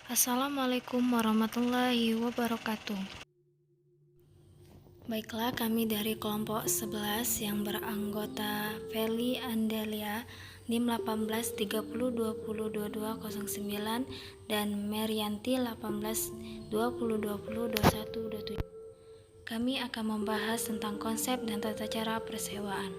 Assalamualaikum warahmatullahi wabarakatuh. Baiklah, kami dari kelompok 11 yang beranggota Feli Andelia NIM 1830202209 dan Merianti 1820202127. Kami akan membahas tentang konsep dan tata cara persewaan.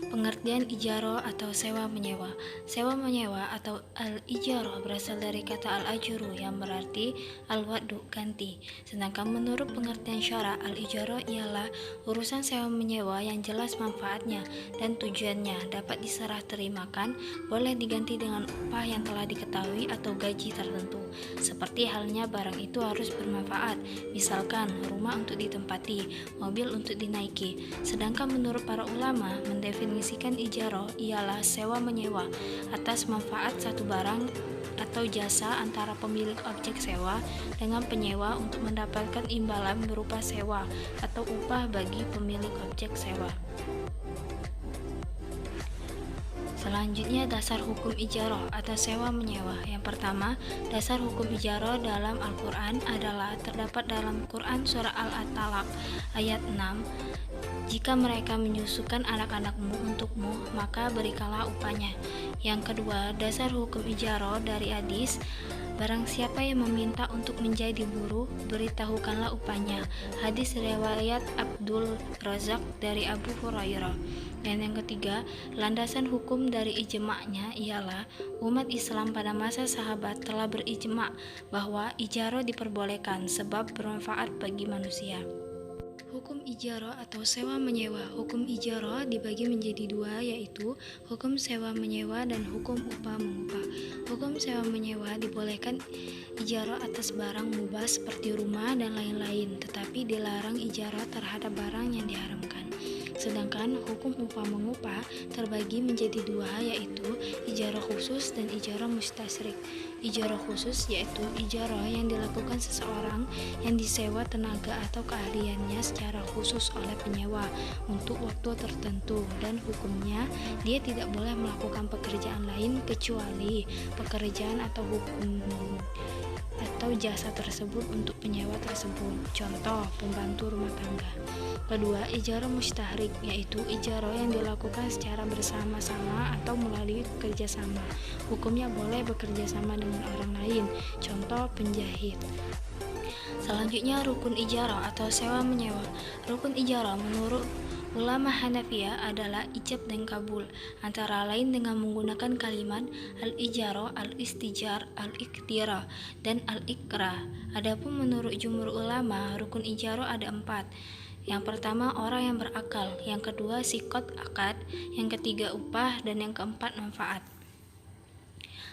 Pengertian ijaro atau sewa menyewa. Sewa menyewa atau al-ijaro berasal dari kata al-ajuru yang berarti al-wadu, ganti. Sedangkan menurut pengertian syara, al-ijaro ialah urusan sewa menyewa yang jelas manfaatnya dan tujuannya, dapat diserah terimakan, boleh diganti dengan upah yang telah diketahui atau gaji tertentu. Seperti halnya barang itu harus bermanfaat, misalkan rumah untuk ditempati, mobil untuk dinaiki. Sedangkan menurut para ulama, mendefinisikan ijaro ialah sewa menyewa atas manfaat satu barang atau jasa antara pemilik objek sewa dengan penyewa untuk mendapatkan imbalan berupa sewa atau upah bagi pemilik objek sewa. Selanjutnya, dasar hukum ijaro atau sewa menyewa. Yang pertama, dasar hukum ijaro dalam Al-Quran adalah terdapat dalam Quran surah Al-Talaq ayat 6. Jika mereka menyusukan anak-anakmu untukmu, maka berikanlah upahnya. Yang kedua, dasar hukum ijaro dari hadis, barang siapa yang meminta untuk menjadi buruh, beritahukanlah upahnya. Hadis riwayat Abdul Razak dari Abu Hurairah. Dan yang ketiga, landasan hukum dari ijma'-nya ialah umat Islam pada masa sahabat telah berijma' bahwa ijaro diperbolehkan sebab bermanfaat bagi manusia. Hukum ijaro atau sewa menyewa. Hukum ijaro dibagi menjadi dua, yaitu hukum sewa menyewa dan hukum upah mengupah. Hukum sewa menyewa dibolehkan ijaro atas barang mubah seperti rumah dan lain-lain, tetapi dilarang ijaro terhadap barang yang diharamkan. Sedangkan hukum upah mengupah terbagi menjadi dua, yaitu ijaro khusus dan ijaro mustasrik. Ijaro khusus yaitu ijaro yang dilakukan seseorang yang disewa tenaga atau keahliannya secara khusus oleh penyewa untuk waktu tertentu, dan hukumnya dia tidak boleh melakukan pekerjaan lain kecuali pekerjaan atau hukum atau jasa tersebut untuk penyewa tersebut. Contoh, pembantu rumah tangga. Kedua, ijaro mustahrik, yaitu ijaro yang dilakukan secara bersama-sama atau melalui kerjasama. Hukumnya boleh bekerja sama dengan orang lain. Contoh, penjahit. Selanjutnya, rukun ijaro atau sewa menyewa. Rukun ijaro menurut ulama Hanafiyah adalah ijab dan kabul, antara lain dengan menggunakan kalimat al-ijaro, al-istijar, al-iktira, dan al-ikrah. Adapun menurut jumhur ulama, rukun ijaro ada 4. Yang pertama, orang yang berakal. Yang kedua, sikot akad. Yang ketiga, upah. Dan yang keempat, manfaat.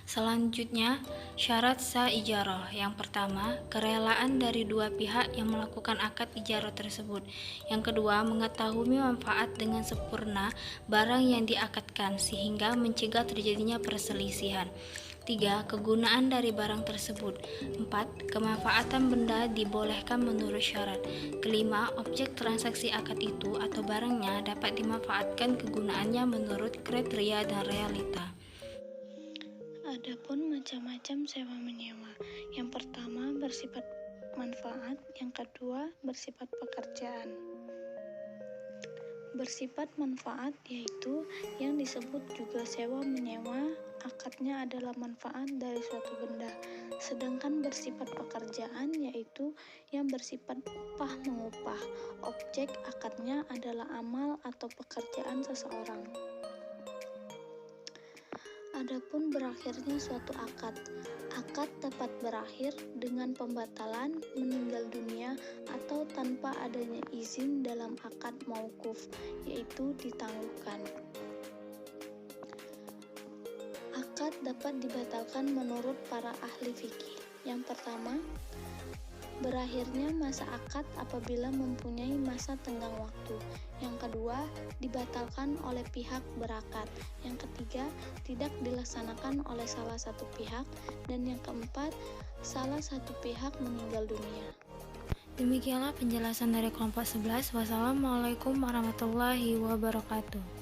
Selanjutnya, syarat sah ijaroh. Yang pertama, kerelaan dari dua pihak yang melakukan akad ijaroh tersebut. Yang kedua, mengetahui manfaat dengan sempurna barang yang diakadkan sehingga mencegah terjadinya perselisihan. 3. Kegunaan dari barang tersebut. 4. Kemanfaatan benda dibolehkan menurut syarat. Kelima, objek transaksi akad itu atau barangnya dapat dimanfaatkan kegunaannya menurut kriteria dan realita. Adapun macam-macam sewa menyewa. Yang pertama bersifat manfaat, yang kedua bersifat pekerjaan. Bersifat manfaat yaitu yang disebut juga sewa menyewa, akadnya adalah manfaat dari suatu benda. Sedangkan bersifat pekerjaan yaitu yang bersifat upah mengupah, objek akadnya adalah amal atau pekerjaan seseorang. Adapun berakhirnya suatu akad. Akad dapat berakhir dengan pembatalan, meninggal dunia, atau tanpa adanya izin dalam akad mauquf, yaitu ditangguhkan. Akad dapat dibatalkan menurut para ahli fikih. Yang pertama, berakhirnya masa akad apabila mempunyai masa tenggang waktu. Yang kedua, dibatalkan oleh pihak berakad. Yang ketiga, tidak dilaksanakan oleh salah satu pihak. Dan yang keempat, salah satu pihak meninggal dunia. Demikianlah penjelasan dari kelompok 11. Wassalamualaikum warahmatullahi wabarakatuh.